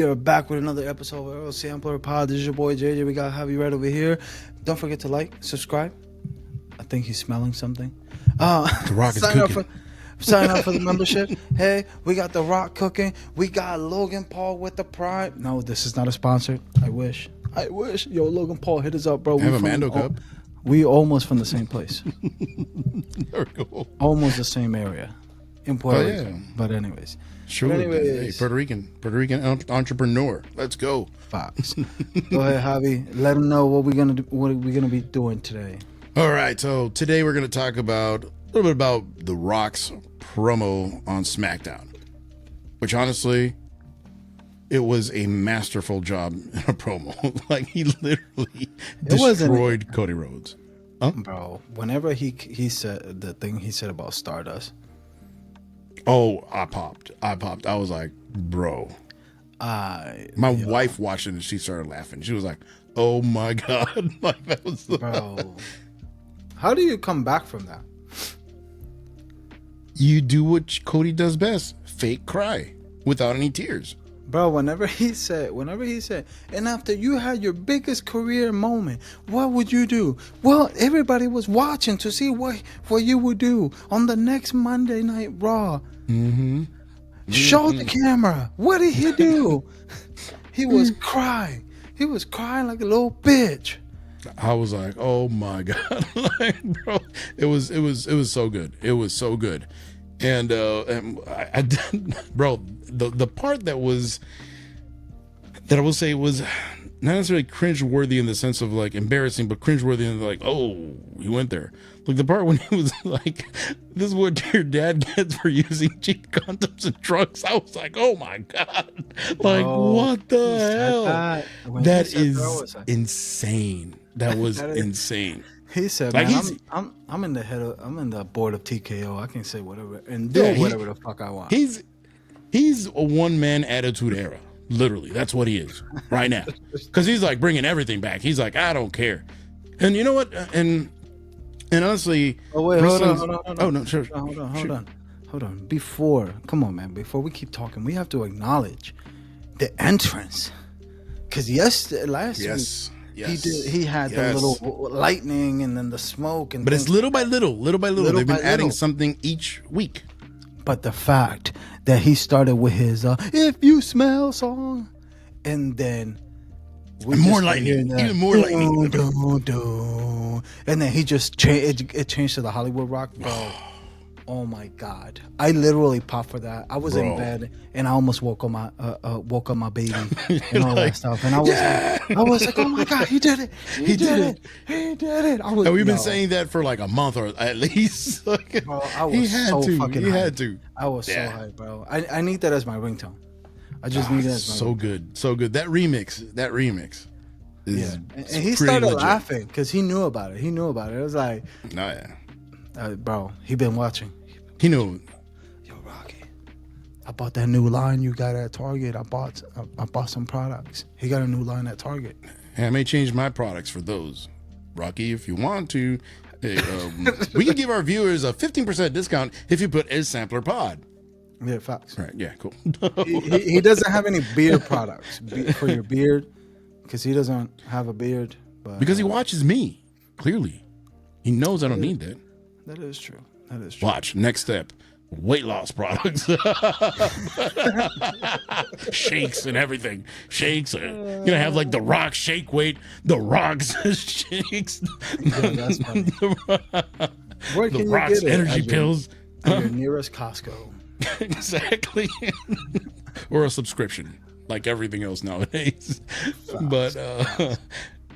We are back with another episode of Earl Sampler Pod. This is your boy JJ. We got Javi right over here. Don't forget to like, subscribe. I think he's smelling something. The Rock is cooking. Sign up for the membership. Hey, we got The Rock cooking. We got Logan Paul with the Prime. No, this is not a sponsor. I wish. Yo, Logan Paul, hit us up, bro. Have a Mando cup. We almost from the same place. There we go. Almost the same area in Puerto Rico. But anyways. Sure. Hey, Puerto Rican entrepreneur. Let's go. Fox. Go ahead, Javi. Let them know what we're gonna do. What we're gonna be doing today. All right. So today we're gonna talk about a little bit about The Rock's promo on SmackDown, which honestly, it was a masterful job in a promo. Like he literally destroyed Cody Rhodes. Huh? Bro, whenever he said the thing he said about Stardust. Oh, I popped. I was like, bro. My wife watched it and she started laughing. She was like, oh my God. Like that was bro. How do you come back from that? You do what Cody does best. Fake cry without any tears. Bro, whenever he said, and after you had your biggest career moment, what would you do? Well, everybody was watching to see what you would do on the next Monday Night Raw. Mm-hmm. Show the camera. What did he do? He was crying. He was crying like a little bitch. I was like, oh my God. Like, bro, it was so good. It was so good. And I bro, the part that I will say was not necessarily cringe-worthy in the sense of like embarrassing, but cringe-worthy in the like, oh, he went there. Like the part when he was like, this is what your dad gets for using cheap condoms and drugs. I was like, oh my God. Like, what the hell? That is insane. That was insane. He said, like, man, I'm in the board of TKO. I can say whatever and do whatever the fuck I want. He's a one-man attitude era. Literally, that's what he is right now. Because he's like bringing everything back. He's like, I don't care. And you know what? And honestly, oh wait, hold on. Oh no, sure. Hold on. Before we keep talking, we have to acknowledge the entrance. Because last week. He had the little lightning and then the smoke and. But it's little by little. They've been adding something each week. But the fact that he started with his "If You Smell" song, and then more lightning, even more lightning, and then he just changed to the Hollywood Rock, bro. Oh my God! I literally popped for that. I was in bed and I almost woke up my baby and all that stuff. And I was like, oh my God, he did it! He did it! And we've been saying that for like a month or at least. Bro, I was fucking hyped. Had to. I was so hyped, bro. I need that as my ringtone. I just need that as my ringtone. So good. That remix is and he started laughing because he knew about it. It was like, bro, he been watching. He knew. Yo, Rocky, I bought that new line you got at Target. I bought some products. He got a new line at Target. Hey, I may change my products for those. Rocky, if you want to, hey, we can give our viewers a 15% discount if you put a sampler pod. Yeah, facts. Right, yeah, cool. he doesn't have any beard products for your beard because he doesn't have a beard. But because he watches me, clearly. He knows I don't need that. That is true. Watch, next step, weight loss products. Shakes and everything. Shakes. You're gonna have like The Rock shake weight. The Rock's shakes. Yeah, that's funny. Where can The you Rock's get it? energy pills. At your nearest Costco. Exactly. Or a subscription, like everything else nowadays. But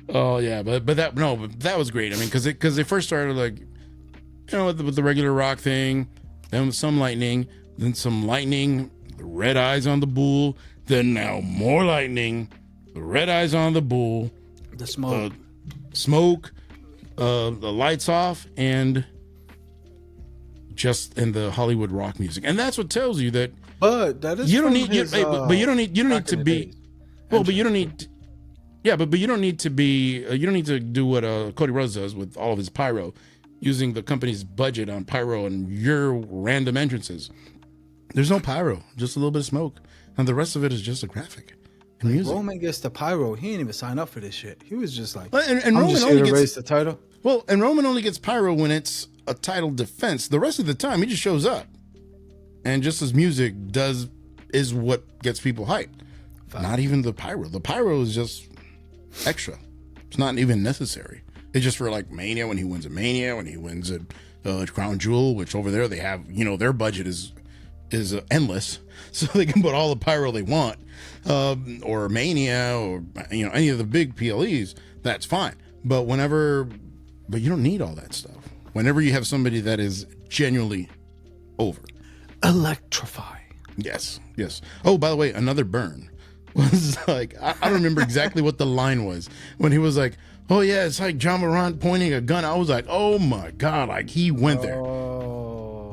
but that was great. I mean, because they first started like, you know, with the regular Rock thing, then with some lightning, then some lightning, the red eyes on the bull, then now more lightning, the red eyes on the bull, the smoke, the lights off, and the Hollywood Rock music, and that's what tells you that. But that is you don't need, you don't need to be. Well, but you don't need. Yeah, but you don't need to be. You don't need to do what Cody Rhodes does with all of his pyro, using the company's budget on pyro and your random entrances. There's no pyro, just a little bit of smoke, and the rest of it is just a graphic. music. Roman gets the pyro. He didn't even sign up for this shit. He was just like, And I'm Roman just only here to gets raise the title. well, and Roman only gets pyro when it's a title defense. The rest of the time, he just shows up, and just his music is what gets people hyped. Not even the pyro. The pyro is just extra. It's not even necessary. It's just for like Mania, when he wins at Mania, when he wins at Crown Jewel, which over there they have, their budget is endless, so they can put all the pyro they want, or Mania, or any of the big PLEs. That's fine. But you don't need all that stuff. Whenever you have somebody that is genuinely over, Electrify. Yes. Oh, by the way, another burn was like, I don't remember exactly what the line was when he was like, oh yeah, it's like John Morant pointing a gun. I was like, oh my God, like he went there.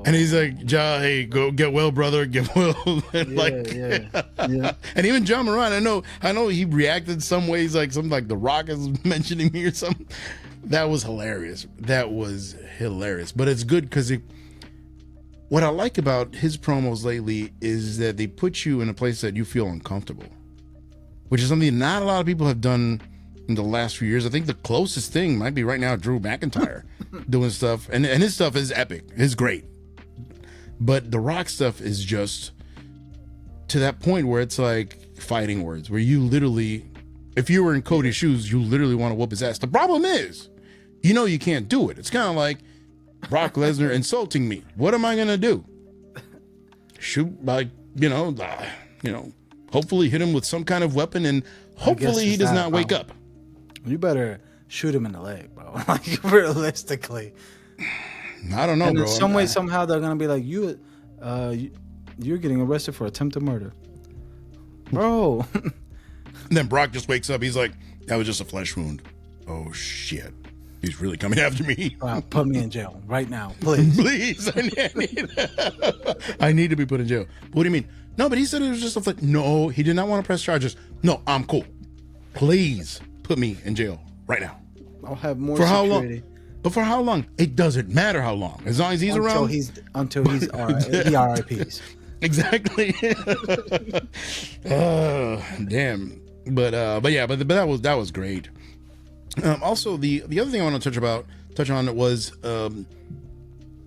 And he's like, Ja, hey, go get well, brother, get well. And and even John Morant, I know he reacted some ways, like something like The Rock is mentioning me or something. That was hilarious. But it's good because what I like about his promos lately is that they put you in a place that you feel uncomfortable, which is something not a lot of people have done in the last few years. I think the closest thing might be right now Drew McIntyre doing stuff, and his stuff is epic. It's great. But The Rock stuff is just to that point where it's like fighting words, where you literally, if you were in Cody's shoes, you literally want to whoop his ass. The problem is, you can't do it. It's kind of like Brock Lesnar insulting me. What am I gonna do? Shoot, like hopefully hit him with some kind of weapon, and hopefully he does not wake up. You better shoot him in the leg, bro. Like realistically. I don't know, and bro. In some way, somehow they're gonna be like, you're getting arrested for attempted murder, bro. And then Brock just wakes up. He's like, that was just a flesh wound. Oh shit. He's really coming after me. Put me in jail right now, please. Please. I need to be put in jail. What do you mean? No, but he said it was just a flesh. No, he did not want to press charges. No, I'm cool. Please put me in jail right now. I'll have more for security. How long? But for how long? It doesn't matter how long. As long as he's around. Until he's he RIPs. Exactly. Damn. But that was great. Also, the other thing I want to touch on was, and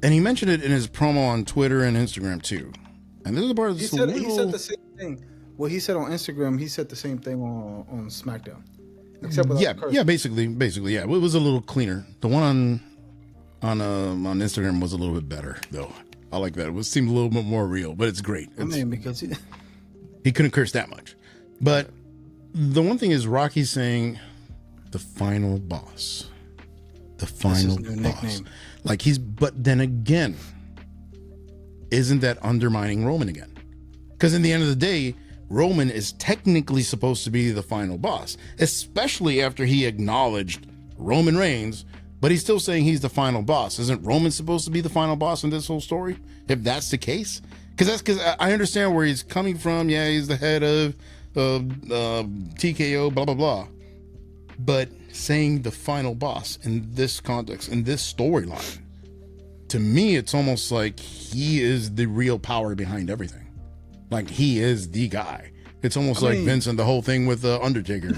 he mentioned it in his promo on Twitter and Instagram too. And this is the part of he said the same thing. What he said on Instagram, he said the same thing on SmackDown. Except without basically, yeah. It was a little cleaner. The one on Instagram was a little bit better, though. I like that. It seemed a little bit more real, but it's great. Because he couldn't curse that much. But the one thing is, Rocky's saying the final boss. The final boss. Nickname. But then again, isn't that undermining Roman again? Because in the end of the day, Roman is technically supposed to be the final boss, especially after he acknowledged Roman Reigns, but he's still saying he's the final boss. Isn't Roman supposed to be the final boss in this whole story? If that's the case? Because I understand where he's coming from. Yeah, he's the head of TKO, blah, blah, blah. But saying the final boss in this context, in this storyline, to me, it's almost like he is the real power behind everything. Like he is the guy. It's almost like Vince and the whole thing with the Undertaker.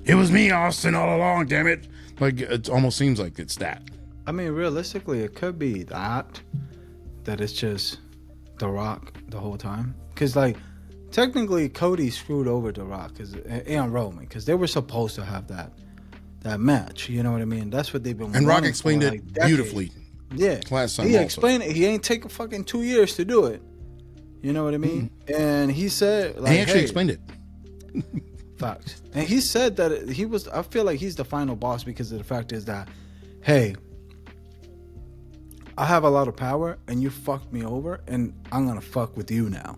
It was me, Austin, all along, damn it. Like it almost seems like it's that. I mean, realistically, it could be that it's just The Rock the whole time. Because technically, Cody screwed over The Rock and Roman because they were supposed to have that match. You know what I mean? That's what they've been. And Rock explained it beautifully. Yeah, last time he explained it. He ain't taking fucking 2 years to do it. You know what I mean? And he said, he actually explained it. Facts. And he said that I feel like he's the final boss because of the fact is that, hey, I have a lot of power and you fucked me over and I'm going to fuck with you now.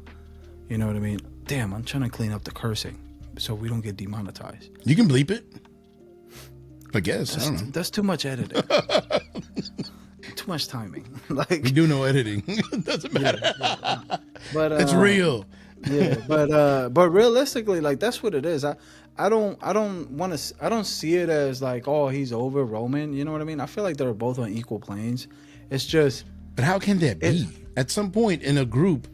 You know what I mean? Damn, I'm trying to clean up the cursing so we don't get demonetized. You can bleep it. I guess. I don't know. That's too much editing. Too much timing. We do no editing. It doesn't matter. Yeah. But it's real. Yeah, but realistically, that's what it is. I don't see it as he's over Roman. You know what I mean? I feel like they're both on equal planes. It's just. But how can that be? At some point in a group,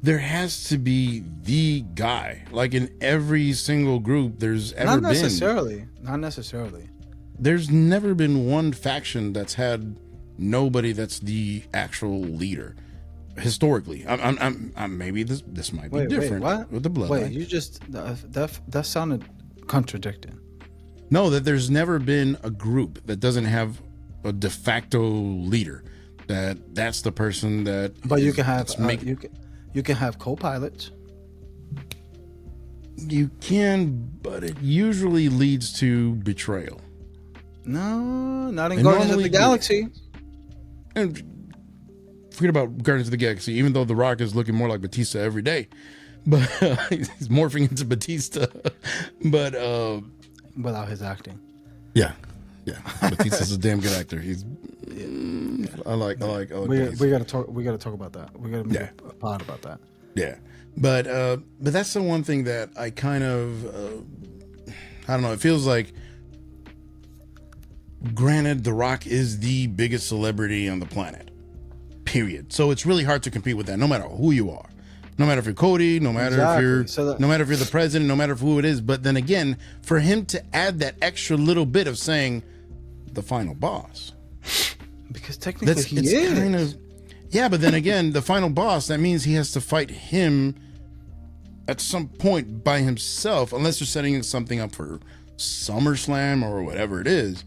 there has to be the guy. Like in every single group there's ever Not necessarily. Not necessarily. There's never been one faction that's had nobody that's the actual leader. Historically, I'm maybe this might be different with the bloodline. Wait, you just that sounded contradicting. No, that there's never been a group that doesn't have a de facto leader. That's the person that. But you can have you can have co-pilots. You can, but it usually leads to betrayal. No, not in Guardians of the Galaxy. And forget about Guardians of the Galaxy, even though The Rock is looking more like Batista every day. But he's morphing into Batista. But without his acting. Yeah. Batista's a damn good actor. He's I like we gotta talk about that. We gotta make a pod about that. Yeah. But that's the one thing that I kind of I don't know, it feels like, granted, The Rock is the biggest celebrity on the planet, period. So it's really hard to compete with that, no matter who you are, no matter if you're Cody, no matter if you're no matter if you're the president, no matter who it is. But then again, for him to add that extra little bit of saying the final boss, because technically he is kind of, yeah. But then again, the final boss, that means he has to fight him at some point by himself, unless they're setting something up for SummerSlam or whatever it is.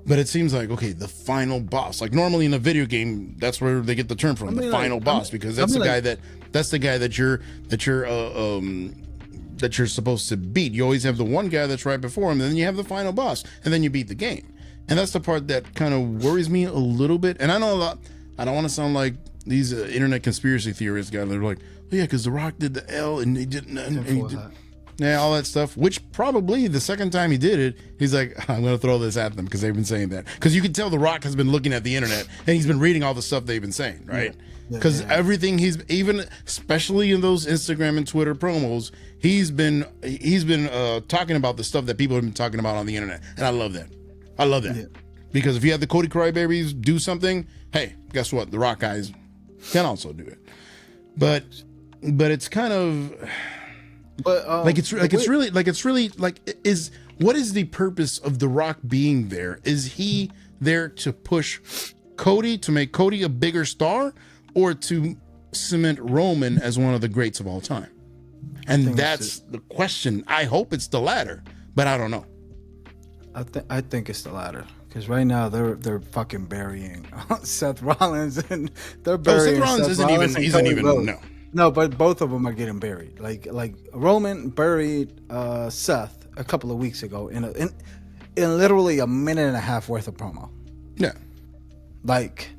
But it seems like, okay, the final boss. Like normally in a video game, that's where they get the term from, the final boss, because that's the guy that you're supposed to beat. You always have the one guy that's right before him, and then you have the final boss, and then you beat the game. And that's the part that kind of worries me a little bit. And I know a lot. I don't want to sound like these internet conspiracy theorists guys that are like, oh yeah, because The Rock did the L and he didn't. Yeah, all that stuff, which probably the second time he did it, he's like, I'm going to throw this at them because they've been saying that. Because you can tell The Rock has been looking at the internet and he's been reading all the stuff they've been saying, right? Because everything especially in those Instagram and Twitter promos, he's been talking about the stuff that people have been talking about on the internet. And I love that. Yeah. Because if you have the Cody Crybabies do something, hey, guess what? The Rock guys can also do it. But it's kind of... But what is the purpose of The Rock being there? Is he there to push Cody, to make Cody a bigger star, or to cement Roman as one of the greats of all time? And that's the question. I hope it's the latter, but I don't know. I think it's the latter, because right now they're fucking burying Seth Rollins, and they're burying Seth Rollins isn't even no. No, but both of them are getting buried. Like Roman buried Seth a couple of weeks ago in literally a minute and a half worth of promo. Yeah, like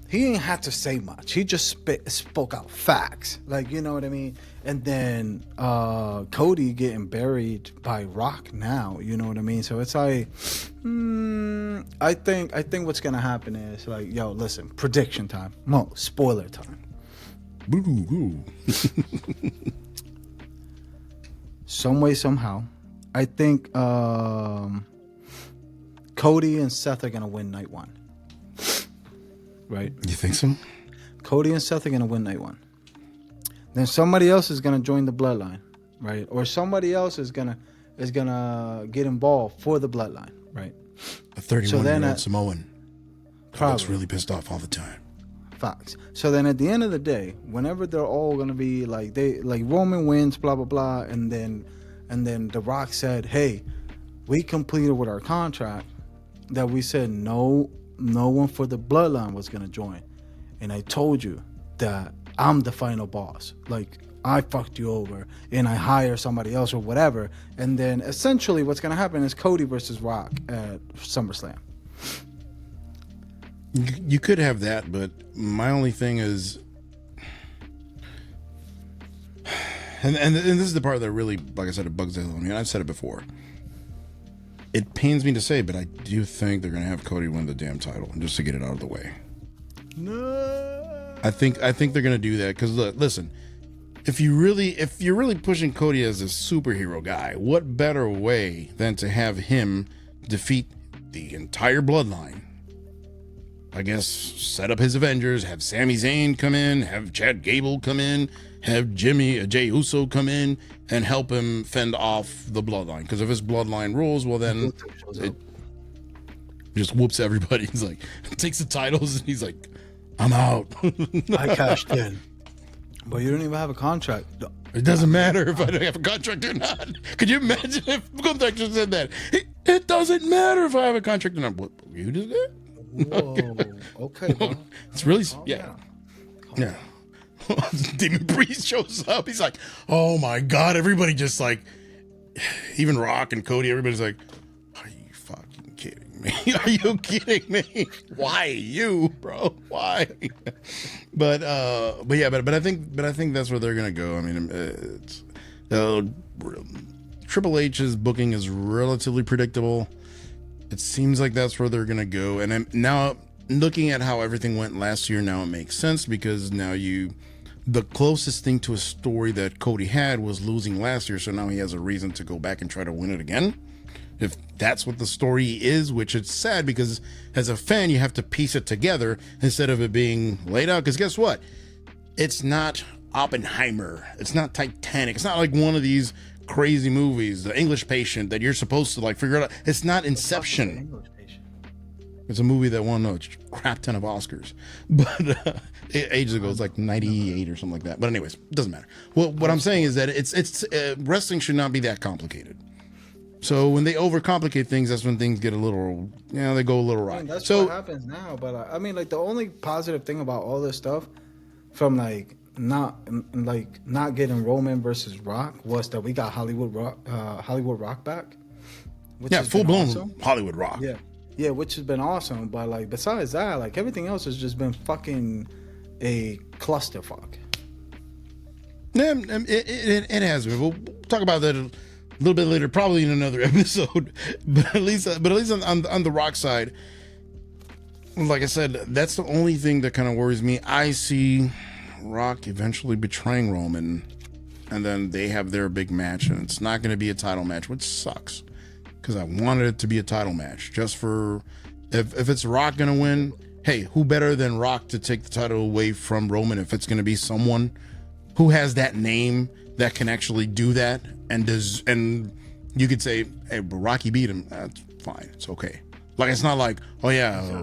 he ain't had to say much. He just spoke out facts. Like, you know what I mean? And then Cody getting buried by Rock now. You know what I mean? So it's like, I think what's gonna happen is like, yo, listen, prediction time, spoiler time. Some way, somehow, I think Cody and Seth are gonna win night one. Right? You think so? Cody and Seth are gonna win night one. Then somebody else is gonna join the bloodline, right? Or somebody else is gonna get involved for the bloodline, right? A 31-year-old Samoan that's really pissed off all the time. Facts. So then at the end of the day, whenever they're all gonna be like Roman wins, blah blah blah, and then The Rock said, hey, we completed with our contract that we said no one for the bloodline was gonna join. And I told you that I'm the final boss. Like, I fucked you over and I hire somebody else or whatever. And then essentially what's gonna happen is Cody versus Rock at SummerSlam. You could have that, but my only thing is, and this is the part that really, like I said, it bugs the hell out of me. And I've said it before. It pains me to say, but I do think they're gonna have Cody win the damn title just to get it out of the way. No, I think they're gonna do that because listen, if you're really pushing Cody as a superhero guy, what better way than to have him defeat the entire bloodline I guess, set up his Avengers, have Sami Zayn come in, have Chad Gable come in, have Jay Uso come in and help him fend off the bloodline. Because if his bloodline rules, well, then it just whoops everybody. He's like, takes the titles and he's like, I'm out. I cashed in. But you don't even have a contract. It doesn't matter if I don't have a contract or not. Could you imagine if Gunther just said that? It doesn't matter if I have a contract or not. What, you just did? Whoa. Okay, bro. It's really, yeah. Demon Priest shows up. He's like, oh my God. Everybody just like, even Rock and Cody, everybody's like, are you fucking kidding me? Are you kidding me? Why you, bro? Why? But I think that's where they're gonna go. I mean, Triple H's booking is relatively predictable. It seems like that's where they're gonna go. And now looking at how everything went last year, now it makes sense because now the closest thing to a story that Cody had was losing last year, so now he has a reason to go back and try to win it again. If that's what the story is, which it's sad because as a fan, you have to piece it together instead of it being laid out. Because guess what? It's not Oppenheimer. It's not Titanic. It's not like one of these crazy movies, The English Patient, that you're supposed to like figure it out. It's not Inception. It's a movie that won a crap ton of Oscars, but ages ago, it's like 98 or something like that. But anyways, it doesn't matter. Well, what I'm saying is that it's wrestling should not be that complicated. So when they overcomplicate things, that's when things get a little, they go a little right. That's what happens now. But I mean, like the only positive thing about all this stuff, from like not getting Roman versus Rock, was that we got Hollywood Rock back. Full blown awesome. Hollywood Rock. Yeah, which has been awesome. But like besides that, like everything else has just been fucking a clusterfuck. Yeah, it has been. We'll talk about that a little bit later, probably in another episode. But at least on the Rock side, like I said, that's the only thing that kind of worries me. I see Rock eventually betraying Roman, and then they have their big match, and it's not going to be a title match, which sucks. Because I wanted it to be a title match, just for if it's Rock gonna win, hey, who better than Rock to take the title away from Roman if it's gonna be someone who has that name that can actually do that and you could say, hey, but Rocky beat him. That's fine, it's okay. Like it's not like, oh yeah,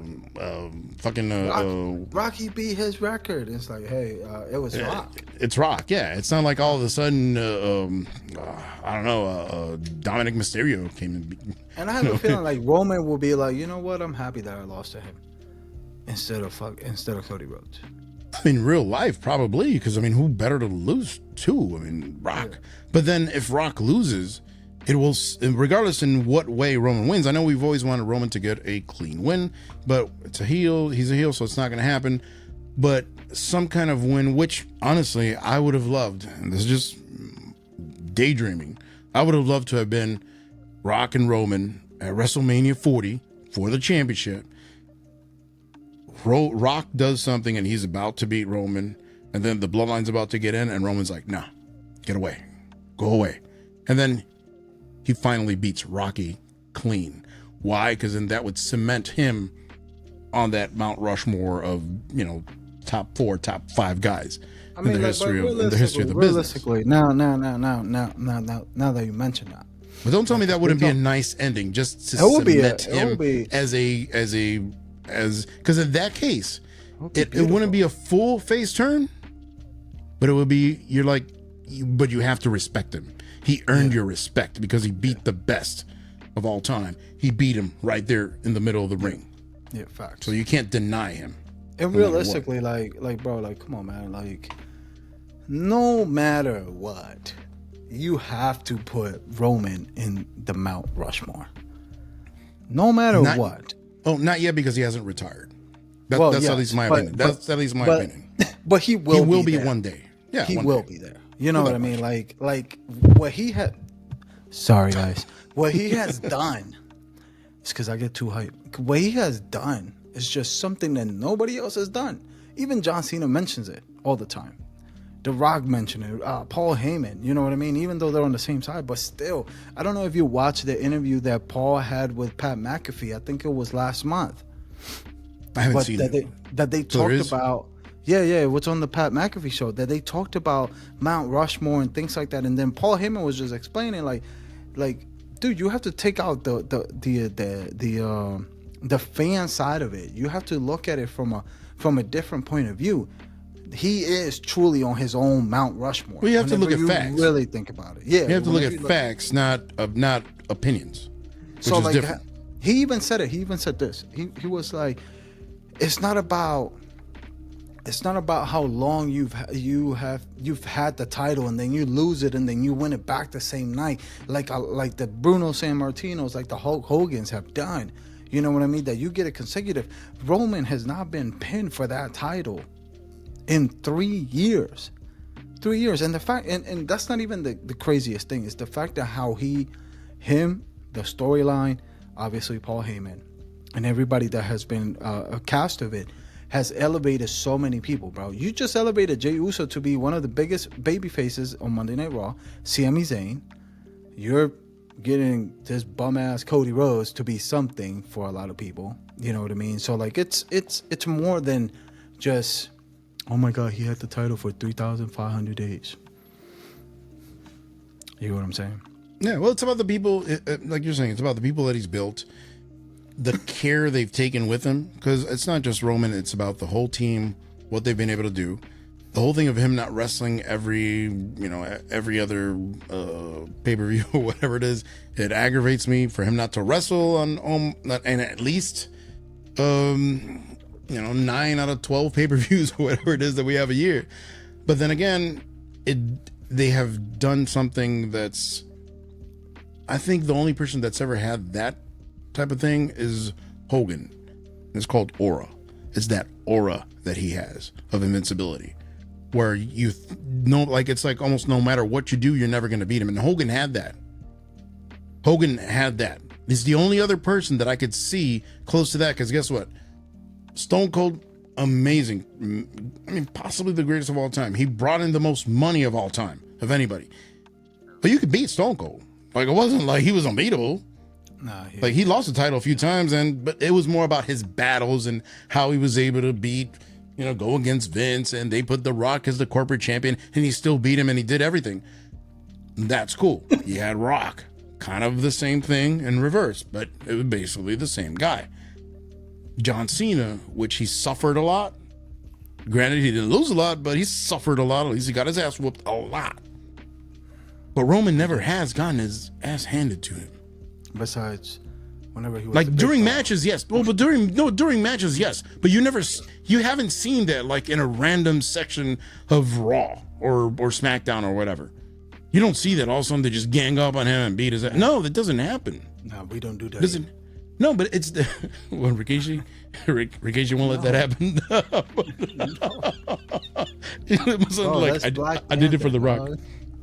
Rocky beat his record. It's like, hey, it was Rock. It's Rock, yeah. It's not like all of a sudden, I don't know, Dominic Mysterio came and beat. And I have a feeling like Roman will be like, you know what? I'm happy that I lost to him instead of Cody Rhodes. I mean, real life, probably, because I mean, who better to lose to? I mean, Rock. Yeah. But then if Rock loses, it will, regardless in what way Roman wins. I know we've always wanted Roman to get a clean win, but it's a heel. He's a heel, so it's not going to happen. But some kind of win, which honestly I would have loved, and this is just daydreaming, I would have loved to have been Rock and Roman at WrestleMania 40 for the championship. Rock does something and he's about to beat Roman, and then the bloodline's about to get in, and Roman's like, nah, get away, go away. And then he finally beats Rocky clean. Why? Because then that would cement him on that Mount Rushmore of, top 4, top 5 guys in the history of the business. Realistically, now that you mention that. But don't tell me that wouldn't be a nice ending, just to cement him as because in that case, it wouldn't be a full face turn, but it would be, but you have to respect him. He earned your respect because he beat the best of all time. He beat him right there in the middle of the ring. Yeah, facts. So you can't deny him. And realistically, bro, come on, man. No matter what, you have to put Roman in the Mount Rushmore. No matter what. Oh, not yet, because he hasn't retired. That's at least my opinion. That's at least my opinion. But he will be one day. Yeah, he will be there. You know what I mean? Like what he had. Sorry, guys. What he has done. It's because I get too hyped. What he has done is just something that nobody else has done. Even John Cena mentions it all the time. The Rock mentioned it. Paul Heyman. You know what I mean? Even though they're on the same side, but still, I don't know if you watched the interview that Paul had with Pat McAfee. I think it was last month. I haven't seen that it. they So there talked is? about. Yeah, what's on the Pat McAfee show that they talked about Mount Rushmore and things like that, and then Paul Heyman was just explaining like, dude, you have to take out the fan side of it. You have to look at it from a different point of view. He is truly on his own Mount Rushmore. Well, you have to look Whenever at you facts. really think about it. Yeah, You have to look whenever at you facts, not opinions, which So is like different. he even said it. He even said this. He was like, it's not about how long you've had the title and then you lose it and then you win it back the same night, like the Bruno Sammartinos, like the Hulk Hogan's have done. You know what I mean? That you get a consecutive. Roman has not been pinned for that title in 3 years. 3 years. And the fact, and that's not even the craziest thing, is the fact that how the storyline, obviously Paul Heyman, and everybody that has been a cast of it, has elevated so many people, bro. You just elevated Jey Uso to be one of the biggest baby faces on Monday Night Raw. Sami Zayn. You're getting this bum ass Cody Rhodes to be something for a lot of people. You know what I mean? So like it's more than just, oh my God, he had the title for 3,500 days. You know what I'm saying? Yeah, well, it's about the people, like you're saying, it's about the people that he's built, the care they've taken with him, because it's not just Roman, it's about the whole team, what they've been able to do. The whole thing of him not wrestling every other pay-per-view or whatever it is, it aggravates me for him not to wrestle on and at least 9 out of 12 pay-per-views or whatever it is that we have a year. But then again, they have done something that's, I think the only person that's ever had that type of thing is Hogan. It's called aura. It's that aura that he has of invincibility, where like it's like almost no matter what you do, you're never going to beat him. And Hogan had that. He's the only other person that I could see close to that, because guess what? Stone Cold, amazing. I mean, possibly the greatest of all time. He brought in the most money of all time, of anybody. But you could beat Stone Cold. Like, it wasn't like he was unbeatable. Nah, Like, he lost the title a few times, but it was more about his battles and how he was able to go against Vince, and they put The Rock as the corporate champion, and he still beat him, and he did everything. That's cool. You had Rock, kind of the same thing in reverse, but it was basically the same guy. John Cena, which he suffered a lot. Granted, he didn't lose a lot, but he suffered a lot. At least he got his ass whooped a lot. But Roman never has gotten his ass handed to him. Besides, whenever he was like during matches, yes. Well, but during matches, yes. But you haven't seen that like in a random section of Raw or SmackDown or whatever. You don't see that all of a sudden they just gang up on him and beat his ass. No, that doesn't happen. No, we don't do that. No, but it's the Rikishi won't let that happen. I did it for The Rock.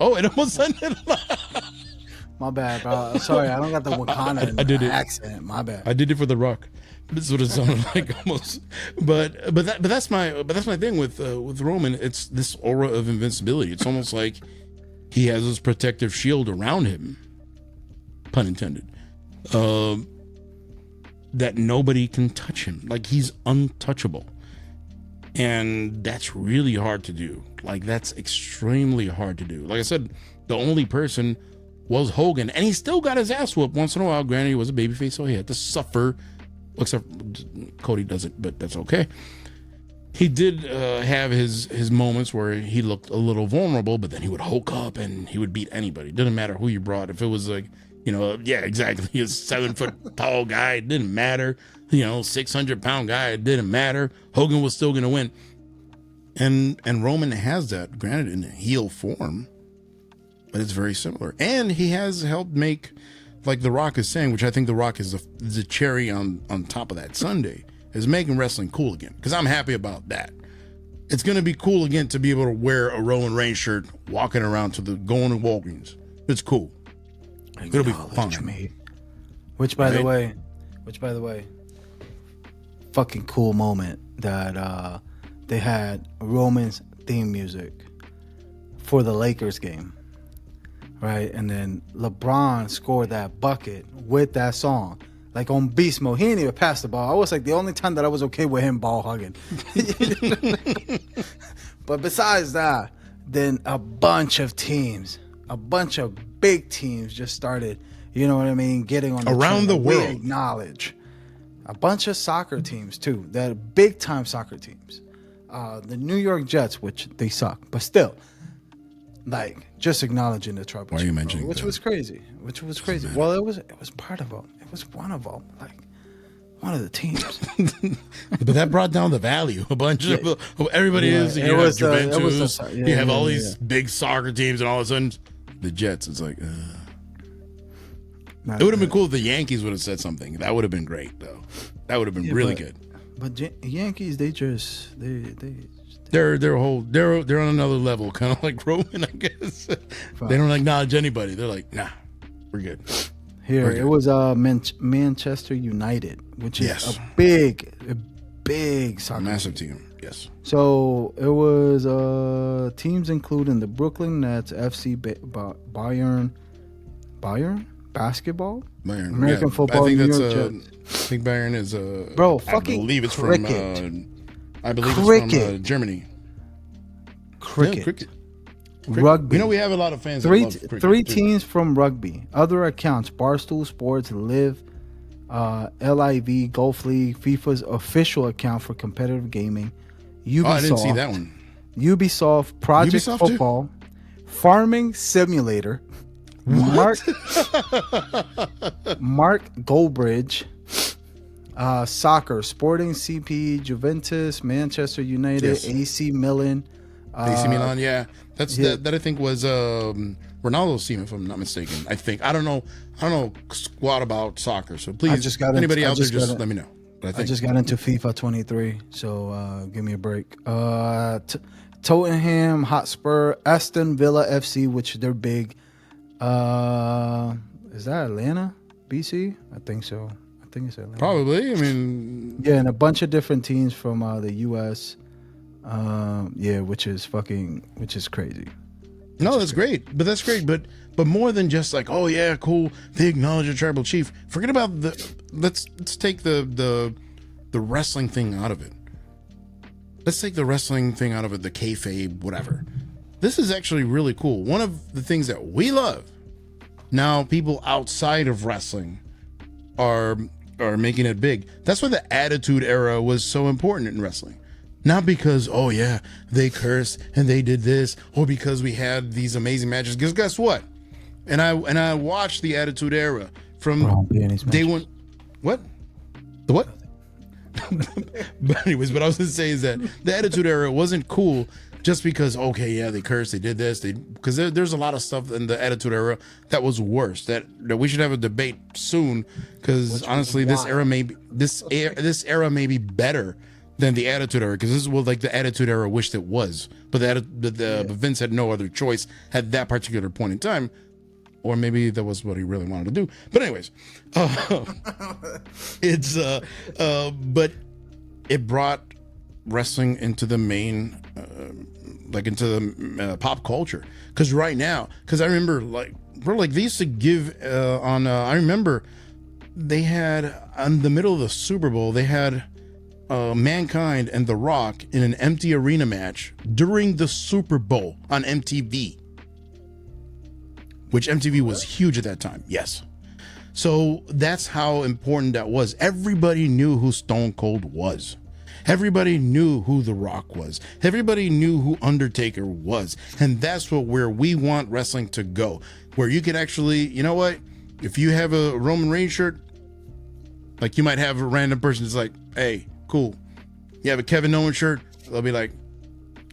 Oh, it almost ended. My bad, bro. Sorry, I don't got the Wakanda accent. My bad. I did it for The Rock. This is what it sounded like almost. But that's my thing with Roman. It's this aura of invincibility. It's almost like he has this protective shield around him, pun intended, that nobody can touch him. Like, he's untouchable. And that's really hard to do. Like, that's extremely hard to do. Like I said, the only person was Hogan, and he still got his ass whooped once in a while. Granted, he was a babyface, so he had to suffer. Except Cody doesn't, but that's okay. He did have his moments where he looked a little vulnerable, but then he would hulk up and he would beat anybody. It didn't matter who you brought. If it was like, yeah, exactly, a 7 foot tall guy, it didn't matter. 600-pound guy, it didn't matter. Hogan was still gonna win. And Roman has that, granted in a heel form, but it's very similar. And he has helped make, like The Rock is saying, which I think The Rock is the cherry on top of that sundae, is making wrestling cool again. Because I'm happy about that. It's going to be cool again to be able to wear a Roman Reigns shirt walking around going to Walgreens. It's cool. It'll be fun. Which by the way, fucking cool moment that they had Roman's theme music for the Lakers game. Right, and then LeBron scored that bucket with that song. like on beast mode. He didn't even pass the ball. I was like the only time that I was okay with him ball hugging. But besides that, then a bunch of big teams just started, you know what I mean, getting on the around the world. We acknowledge a bunch of soccer teams too, that are big time soccer teams. The New York Jets, which they suck, but still, like just acknowledging the trouble. Why are you mentioning which that? was crazy. Well, it was part of them. It was one of them. Like one of the teams. But that brought down the value. A bunch of everybody is. You have Juventus. You have all these big soccer teams, and all of a sudden, the Jets. It's like, it would have been cool if the Yankees would have said something. That would have been great, though. That would have been really good. But Yankees, they're on another level, kind of like Roman, I guess. They don't acknowledge anybody. They're like, nah, we're good. Here it was Manchester United, which is a big soccer massive team. Yes. So it was teams including the Brooklyn Nets, FC Bayern basketball, American football. I think New York Jets. I think Bayern is fucking I believe it's cricket. from Germany. Cricket. Yeah, cricket. Rugby. We have a lot of fans. Three that love cricket, three too. teams from rugby. Other accounts: Barstool Sports, Live, LIV, Golf League, FIFA's official account for competitive gaming. Ubisoft, I didn't see that one. Ubisoft, Project Ubisoft Football, Farming Simulator, Mark Goldbridge, Soccer, Sporting CP, Juventus, Manchester United, AC Milan. AC Milan, yeah. That I think was Ronaldo's team, if I'm not mistaken. I don't know squat about soccer, so please, anybody out there, just let me know. But I just got into FIFA 23, so give me a break. Tottenham Hotspur, Aston Villa FC, which they're big. Is that Atlanta, BC? I think so. I think it's Atlanta. Probably. I mean, yeah, and a bunch of different teams from the U.S. Which is crazy. No, that's great. But that's great. But more than just like, oh yeah, cool, they acknowledge a tribal chief. Forget about let's take the wrestling thing out of it. Let's take the wrestling thing out of it, the kayfabe, whatever. This is actually really cool. One of the things that we love now, people outside of wrestling are making it big. That's why the Attitude Era was so important in wrestling. Not because, oh yeah, they cursed and they did this, or because we had these amazing matches. Because guess what? And I watched the Attitude Era from day one. What? The what? But anyways, what I was gonna say is that the Attitude Era wasn't cool just because, okay, yeah, they cursed, they did this, because there's a lot of stuff in the Attitude Era that was worse. That we should have a debate soon, because honestly, this era may be better than the Attitude Era, because this is what like the Attitude Era wished it was, but Vince had no other choice at that particular point in time, or maybe that was what he really wanted to do. But anyways, but it brought wrestling into the main, into the pop culture. Because right now, I remember they used to give I remember they had in the middle of the Super Bowl, they had Mankind and The Rock in an empty arena match during the Super Bowl on MTV, which MTV was huge at that time. Yes. So that's how important that was. Everybody knew who Stone Cold was. Everybody knew who The Rock was. Everybody knew who Undertaker was. And that's where we want wrestling to go. Where you can actually, you know what? If you have a Roman Reigns shirt, like you might have a random person that's like, hey, cool. You have a Kevin Owens shirt, they'll be like,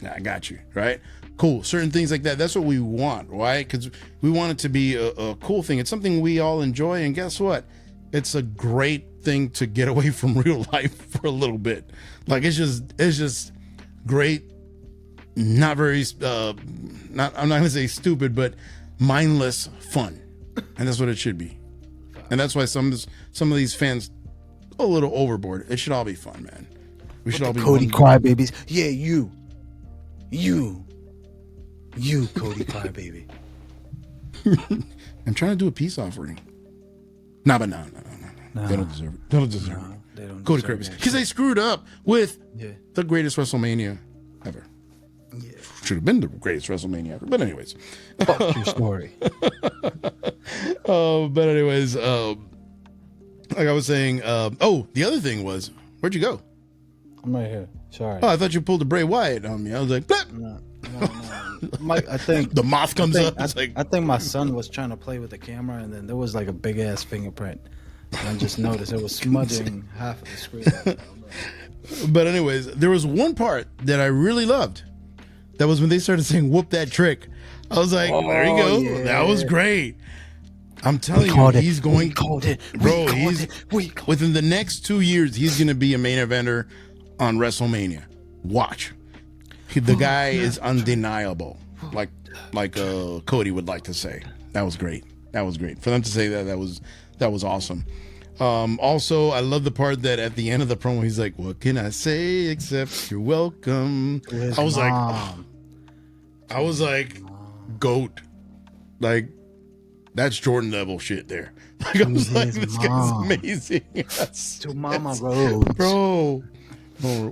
nah, I got you, right? Cool. Certain things like that. That's what we want, right? Because we want it to be a cool thing. It's something we all enjoy. And guess what? It's a great thing to get away from real life for a little bit. Like it's just great. Not very, I'm not gonna say stupid, but mindless fun, and that's what it should be. And that's why some of these fans a little overboard. It should all be fun, man. We should all be Cody crybabies. Yeah, you, Cody crybaby. I'm trying to do a peace offering. No. They don't deserve it. They don't deserve it. They don't Cody deserve Curtis. that Because shit. they screwed up with Yeah. the greatest WrestleMania ever. Yeah. Should have been the greatest WrestleMania ever. But anyways. Fuck your story. But anyways, like I was saying, the other thing was, where'd you go? I'm right here. Sorry. Oh, I thought you pulled a Bray Wyatt on me. I was like, "Bleh." No. Mike, I think The moth comes up. I, It's like, I think my son was trying to play with the camera, and then there was like a big ass fingerprint. And I just noticed it was smudging half of the screen. but anyways, there was one part that I really loved. That was when they started saying, "Whoop that trick." I was like, there you go. yeah. That was great. I'm telling you, he's going. We called it. Bro, We he's called it. We called within the next 2 years, he's going to be a main eventer on WrestleMania. Watch. The guy is undeniable. Like Cody would like to say. That was great. That was great. For them to say that, that was awesome. Also, I love the part that at the end of the promo, he's like, "What can I say except you're welcome?" I was like, goat. Like, that's Jordan level shit there. Like, I was like, this guy's amazing. to Mama Rose. Bro.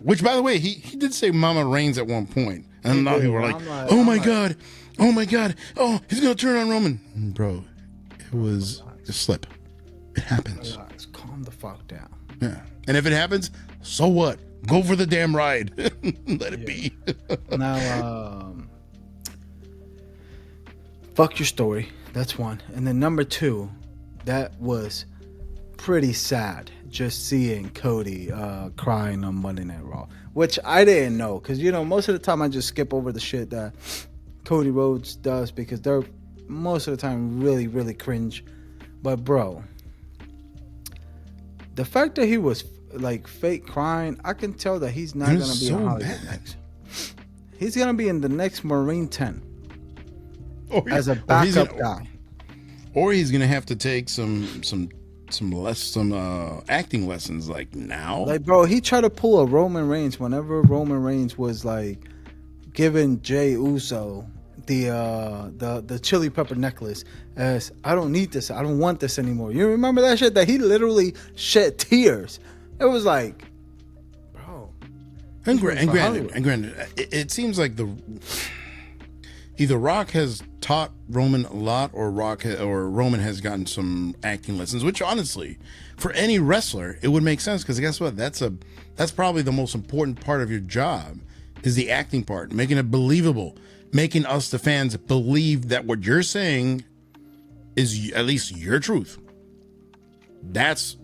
Which, by the way, he did say Mama Reigns at one point. And a lot of people were like, oh my God. Oh, he's going to turn on Roman. Bro, it was a slip. It happens. Relax, calm the fuck down. Yeah. And if it happens, so what? Go for the damn ride. Let it be. Now, fuck your story. That's one. And then number two, that was pretty sad. Just seeing Cody crying on Monday Night Raw, which I didn't know, because most of the time I just skip over the shit that Cody Rhodes does, because they're most of the time really, really cringe. But bro, the fact that he was like fake crying, I can tell that he's not gonna be in Hollywood next. He's gonna be in the next Marine 10 as a backup guy, or he's gonna have to take some acting lessons like now. Like, bro, he tried to pull a Roman Reigns whenever Roman Reigns was like giving Jey Uso the chili pepper necklace as, "I don't need this, I don't want this anymore." You remember that shit? That he literally shed tears. It was like, bro. And granted, it seems like either Rock has taught Roman a lot, or Roman has gotten some acting lessons. Which, honestly, for any wrestler, it would make sense, because guess what? That's probably the most important part of your job, is the acting part, making it believable, making us the fans believe that what you're saying is at least your truth. That's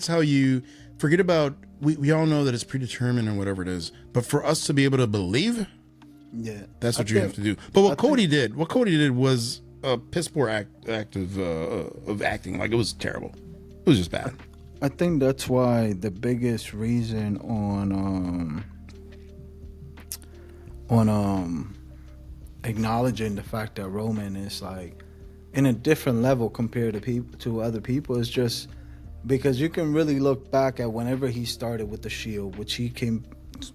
how you forget about. We all know that it's predetermined or whatever it is, but for us to be able to believe. Yeah, that's what you have to do. But what Cody did was a piss poor act of acting. Like, it was terrible. It was just bad. I think that's why the biggest reason on acknowledging the fact that Roman is like in a different level compared to other people is just because you can really look back at whenever he started with the Shield, which he came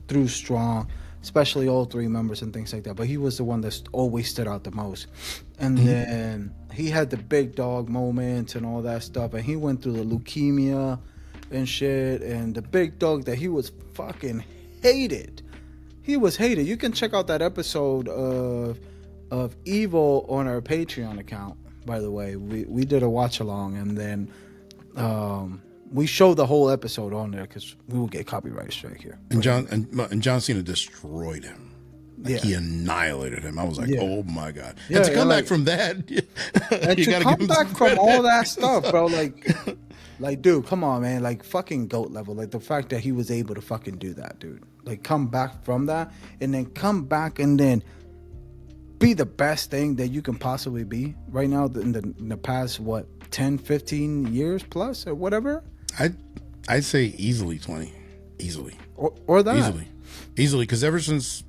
through strong, especially all three members and things like that. But he was the one that always stood out the most. And then he had the big dog moments and all that stuff. And he went through the leukemia and shit. And the big dog that he was fucking hated. He was hated. You can check out that episode of Evil on our Patreon account, by the way. We did a watch along, and then we showed the whole episode on there because we will get copyright strike here. And John Cena destroyed him. Like, he annihilated him. I was like, oh my God. Yeah, and to come back from that, and you gotta come back from all that stuff, bro. Like, dude, come on, man. Like, fucking GOAT level. Like, the fact that he was able to fucking do that, dude. Like, come back from that, and then come back and then be the best thing that you can possibly be right now in the past, 10, 15 years plus or whatever? I'd say easily 20. Easily. Or that. Easily, because ever since,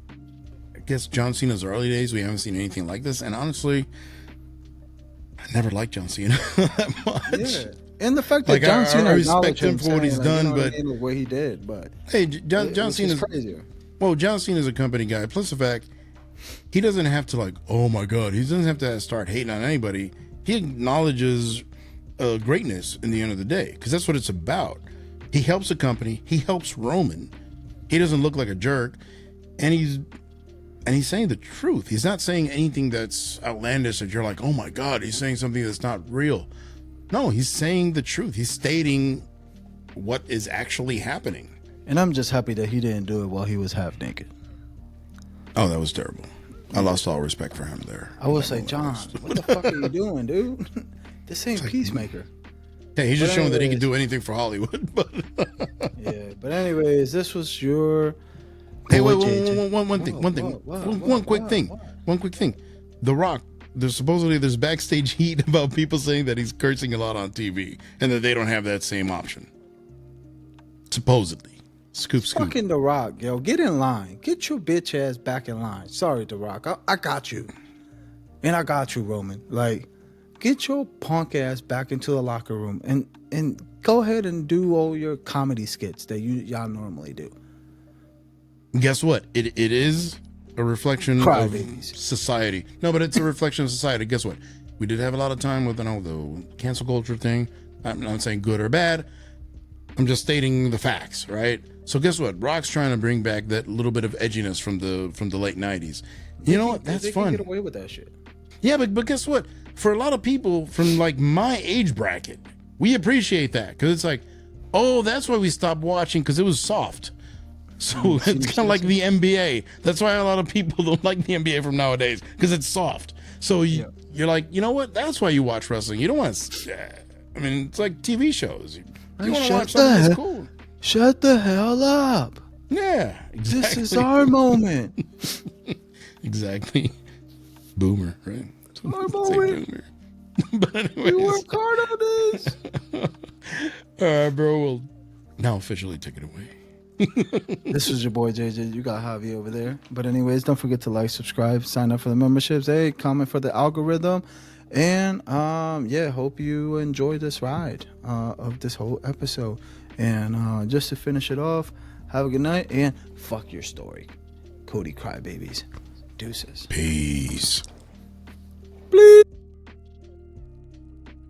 I guess, John Cena's early days, we haven't seen anything like this. And honestly, I never liked John Cena that much. Yeah. And the fact that John Cena, I respect him for what he's done, but what he did, but hey, John Cena's crazy. Well, John Cena's a company guy. Plus the fact he doesn't have to, like, oh my God, he doesn't have to start hating on anybody. He acknowledges greatness in the end of the day, because that's what it's about. He helps the company. He helps Roman. He doesn't look like a jerk, and he's saying the truth. He's not saying anything that's outlandish that you're like, oh my God, he's saying something that's not real. No, he's saying the truth. He's stating what is actually happening. And I'm just happy that he didn't do it while he was half naked. Oh, that was terrible. I lost all respect for him there. I would say, John, what the fuck are you doing, dude? This ain't Peacemaker. Hey, he's just showing that he can do anything for Hollywood. But yeah, but anyways, this was your. Hey, wait, one quick thing. The Rock. There's backstage heat about people saying that he's cursing a lot on TV and that they don't have that same option. Supposedly. Scoop. Fucking The Rock, yo. Get in line. Get your bitch ass back in line. Sorry, The Rock. I got you. And I got you, Roman. Like, get your punk ass back into the locker room and go ahead and do all your comedy skits that y'all normally do. Guess what? It is a reflection of society. No, but it's a reflection of society. Guess what? We did have a lot of time with the cancel culture thing. I'm not saying good or bad. I'm just stating the facts, right? So guess what? Rock's trying to bring back that little bit of edginess from the late 90s. You know what? That's fun. They can get away with that shit. Yeah, but guess what? For a lot of people from like my age bracket, we appreciate that because it's like, oh, that's why we stopped watching because it was soft. So it's kind of like the NBA. That's why a lot of people don't like the NBA from nowadays because it's soft. So you're like, you know what? That's why you watch wrestling. You don't want to. I mean, it's like TV shows. You want to watch something that's cool. Shut the hell up. Yeah, exactly. This is our moment. Exactly. Boomer, right? Our moment. Boomer. But anyways. We work hard on this. All right, bro. We'll now officially take it away. This is your boy JJ. You got Javi over there. But anyways, don't forget to like, subscribe, sign up for the memberships. Hey, comment for the algorithm. And hope you enjoy this ride of this whole episode. And just to finish it off, have a good night and fuck your story. Cody Crybabies. Deuces. Peace. Please.